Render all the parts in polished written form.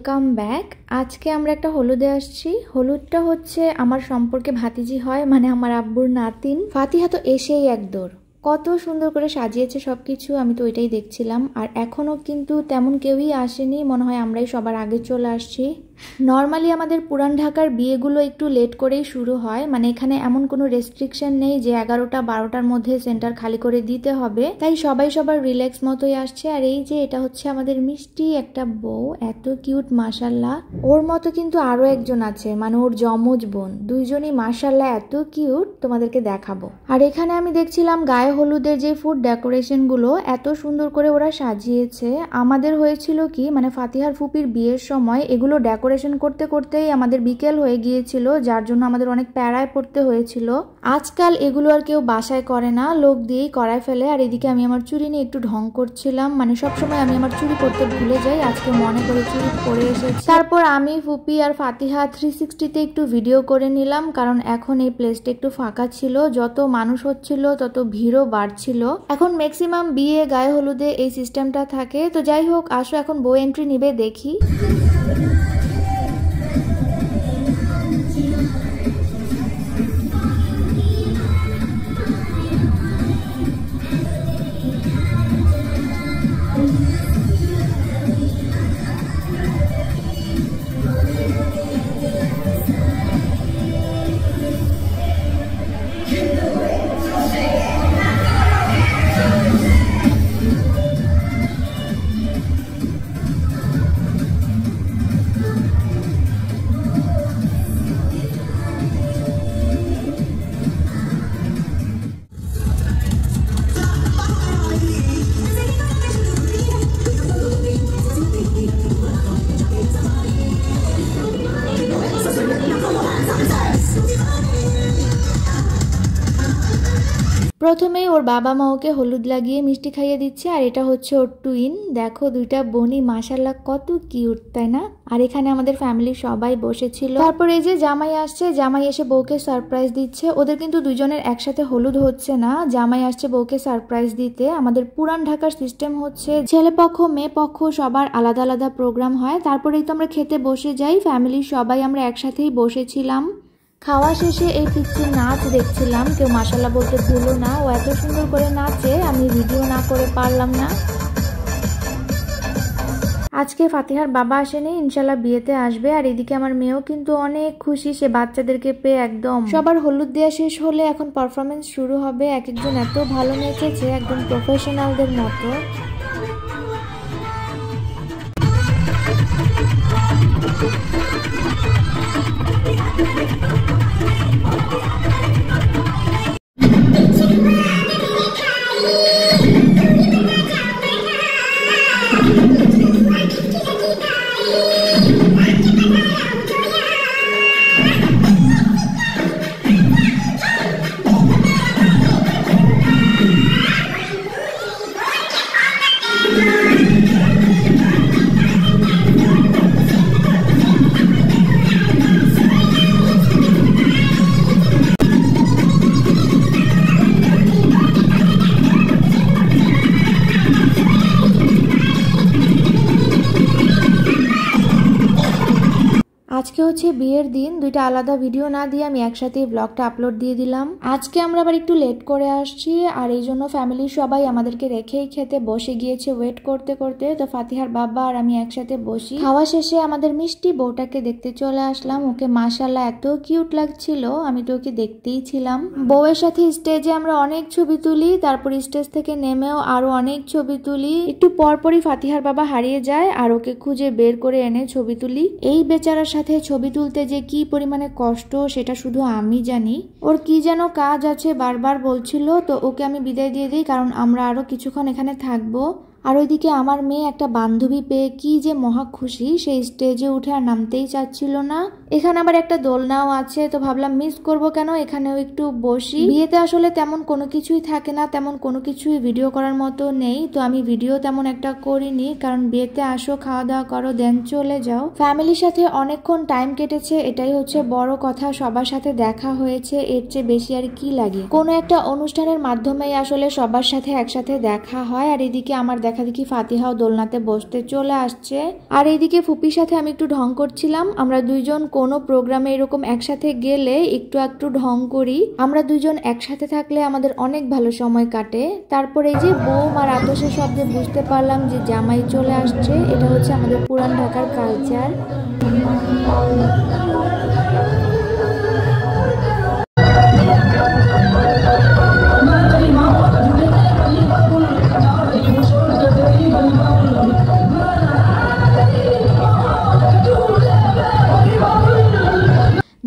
Welcome back. আজকে আমরা একটা হলুদে আসছি। হলুদটা হচ্ছে আমার সম্পর্কে ভাতিজি হয়, মানে আমার আব্বুর নাতিন। ফাতিহা তো এসেই একদৌড়, কত সুন্দর করে সাজিয়েছে সবকিছু। আমি তো ওইটাই দেখছিলাম। আর এখনো কিন্তু তেমন কেউই আসেনি, মনে হয় আমরাই সবার আগে চলে আসছি। নর্মালি আমাদের পুরান ঢাকার বিয়েগুলো একটু লেট করেই শুরু হয়, মানে এখানে এমন কোনো রেস্ট্রিকশন নেই যে 11টা 12টার মধ্যে সেন্টার খালি করে দিতে হবে, তাই সবাই সবার রিল্যাক্স মতোই আসছে। আর এই যে এটা হচ্ছে আমাদের মিষ্টি একটা বউ, এত কিউট মাশাল্লাহ। ওর মতো কিন্তু আরো একজন আছে, মানে ওর যমজ বোন, দুইজনই মাশাল্লাহ এত কিউট, তোমাদেরকে দেখাবো। আর এখানে আমি দেখছিলাম গায়ে হলুদের যে ফুড ডেকোরেশন গুলো এত সুন্দর করে ওরা সাজিয়েছে। আমাদের হয়েছিল কি, মানে ফাতিহার ফুপির বিয়ের সময় এগুলো ডেকোরেশন করতে করতেই আমাদের বিকেল হয়ে গিয়েছিল, যার জন্য আমাদের অনেক প্যারায় পড়তে হয়েছিল। আজকাল এগুলো আর কেউ বাসায় করে না, লোক দিয়েই করায় ফেলে। আর এদিকে আমি আমার চুড়ি নিয়ে একটু ঢং করছিলাম, মানে সবসময় আমি আমার চুড়ি পরতে ভুলে যাই, আজকে মনে করে চুড়ি পরে এসেছি। তারপর আমি ফুপি আর ফাতিহা 360-তে একটু ভিডিও করে নিলাম, কারণ এখন এই প্লেসটা একটু ফাঁকা ছিল। যত মানুষ হচ্ছিল তত ভিড়ও বাড়ছিল। এখন ম্যাক্সিমাম বিয়ে গায়ে হলুদে এই সিস্টেমটা থাকে। তো যাই হোক, আসো এখন বউ এন্ট্রি নিবে দেখি। প্রথমেই ওর বাবা মা ওকে হলুদ লাগিয়ে মিষ্টি খাইয়ে দিচ্ছে, আর এটা হচ্ছে ওর টুইন। দেখো দুইটা বোনই মাশাল্লাহ কত কিউট, তাই না? আর এখানে আমাদের ফ্যামিলির সবাই বসেছিল। তারপর এই যে জামাই আসছে, জামাই এসে বউকে সারপ্রাইজ দিচ্ছে। ওদের কিন্তু দুজনের একসাথে হলুদ হচ্ছে না, জামাই আসছে বউকে সারপ্রাইজ দিতে। আমাদের পুরান ঢাকার সিস্টেম হচ্ছে ছেলে পক্ষ মেয়ে পক্ষ সবার আলাদা আলাদা প্রোগ্রাম হয়, তারপরেই তো আমরা খেতে বসে যাই। ফ্যামিলির সবাই আমরা একসাথেই বসেছিলাম। খাওয়া শেষে এই পিচ্ছির নাচ দেখছিলাম, কেউ মাশাল্লাহ বলতে ভুলো না, ও এত সুন্দর করে নাচে, আমি ভিডিও না করে পারলাম না। আজকে ফাতিহার বাবা আসেনি, ইনশাল্লাহ বিয়েতে আসবে। আর এদিকে আমার মেয়েও কিন্তু অনেক খুশি, সে বাচ্চাদেরকে পেয়ে একদম। সবার হলুদ দেওয়া শেষ হলে এখন পারফরমেন্স শুরু হবে। এক একজন এত ভালো নেচেছে, একদম প্রফেশনালদের মতো। আজকে হচ্ছে বিয়ের দিন, দুইটা আলাদা ভিডিও না দিয়ে আমি একসাথে ব্লগটা আপলোড দিয়ে দিলাম। আজকে আমরা আবার একটু লেট করে আসছি, আর এই জন্য ফ্যামিলির সবাই আমাদেরকে রেখেই খেতে বসে গিয়েছে ওয়েট করতে করতে। তো ফাতিহার বাবা আর আমি একসাথে বসি। খাওয়া শেষে আমাদের মিষ্টি বউটাকে দেখতে চলে আসলাম। ওকে মাশাল্লাহ এত কিউট লাগছিল, আমি তো ওকে দেখতেই ছিলাম। বউয়ের সাথে স্টেজে আমরা অনেক ছবি তুলি, তারপর স্টেজ থেকে নেমেও আরো অনেক ছবি তুলি। একটু পরপরই ফাতিহার বাবা হারিয়ে যায়, আর ওকে খুঁজে বের করে এনে ছবি তুলি। এই বেচারার সাথে ছবি তুলতে যে কি পরিমাণে কষ্ট সেটা শুধু আমি জানি। ওর কি যেন কাজ আছে বারবার বলছিল, তো ওকে আমি বিদায় দিয়ে দিই, কারণ আমরা আরো কিছুক্ষণ এখানে থাকবো। আর ওইদিকে আমার মেয়ে একটা বান্ধবী পেয়ে কি যে মহা খুশি, সেই স্টেজে উঠে আর নামতেই চাচ্ছিল না। এখানে আবার একটা দোলনাও আছে, তো ভাবলাম মিস করব কেন, এখানেও একটু বসি। বিয়েতে আসলে তেমন কোনো কিছুই থাকে না, তেমন কোনো কিছুই ভিডিও করার মতো নেই, তো আমি ভিডিও তেমন একটা করিনি, কারণ বিয়েতে আসো, খাওয়া দাওয়া করো, দেন চলে যাও। ফ্যামিলির সাথে অনেকক্ষণ টাইম কেটেছে, এটাই হচ্ছে বড় কথা। সবার সাথে দেখা হয়েছে, এর চেয়ে বেশি আর কি লাগে। কোনো একটা অনুষ্ঠানের মাধ্যমেই আসলে সবার সাথে একসাথে দেখা হয়। আর এদিকে আমার দেখা দেখি ফাতিহাও দোলনাতে বসতে চলে আসছে। আর এইদিকে ফুপির সাথে আমি একটু ঢং করছিলাম। আমরা দুইজন কোনো প্রোগ্রামে এরকম একসাথে গেলে একটু একটু ঢং করি। আমরা দুইজন একসাথে থাকলে আমাদের অনেক ভালো সময় কাটে। তারপরে এই যে বোম আর আতশের শব্দে বুঝতে পারলাম যে জামাই চলে আসছে। এটা হচ্ছে আমাদের পুরান ঢাকার কালচার।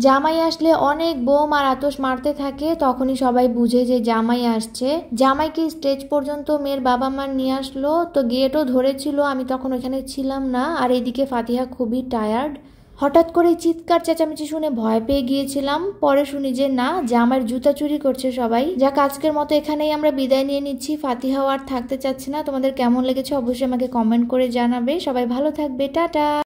জামাই আসলে অনেক বোম আর আতশ মারতে থাকে, তখনই সবাই বুঝে যে জামাই আসছে। জামাইকে স্টেজ পর্যন্ত মেয়ের বাবা মা নিয়ে আসলো, তো গেটও ধরেছিল, আমি তখন ওখানে ছিলাম না। আর এইদিকে ফাতিহা খুবই টায়ার্ড। হঠাৎ করে চিৎকার চেঁচামেচি শুনে ভয় পেয়ে গিয়েছিলাম। পরে শুনি যে না, জামাইয়ের জুতা চুরি করছে সবাই। যাক, আজকের মতো এখানেই আমরা বিদায় নিয়ে নিচ্ছি। ফাতিহাও আর থাকতে চাচ্ছে না। তোমাদের কেমন লেগেছে অবশ্যই আমাকে কমেন্ট করে জানাবে। সবাই ভালো থাকবে, টাটা।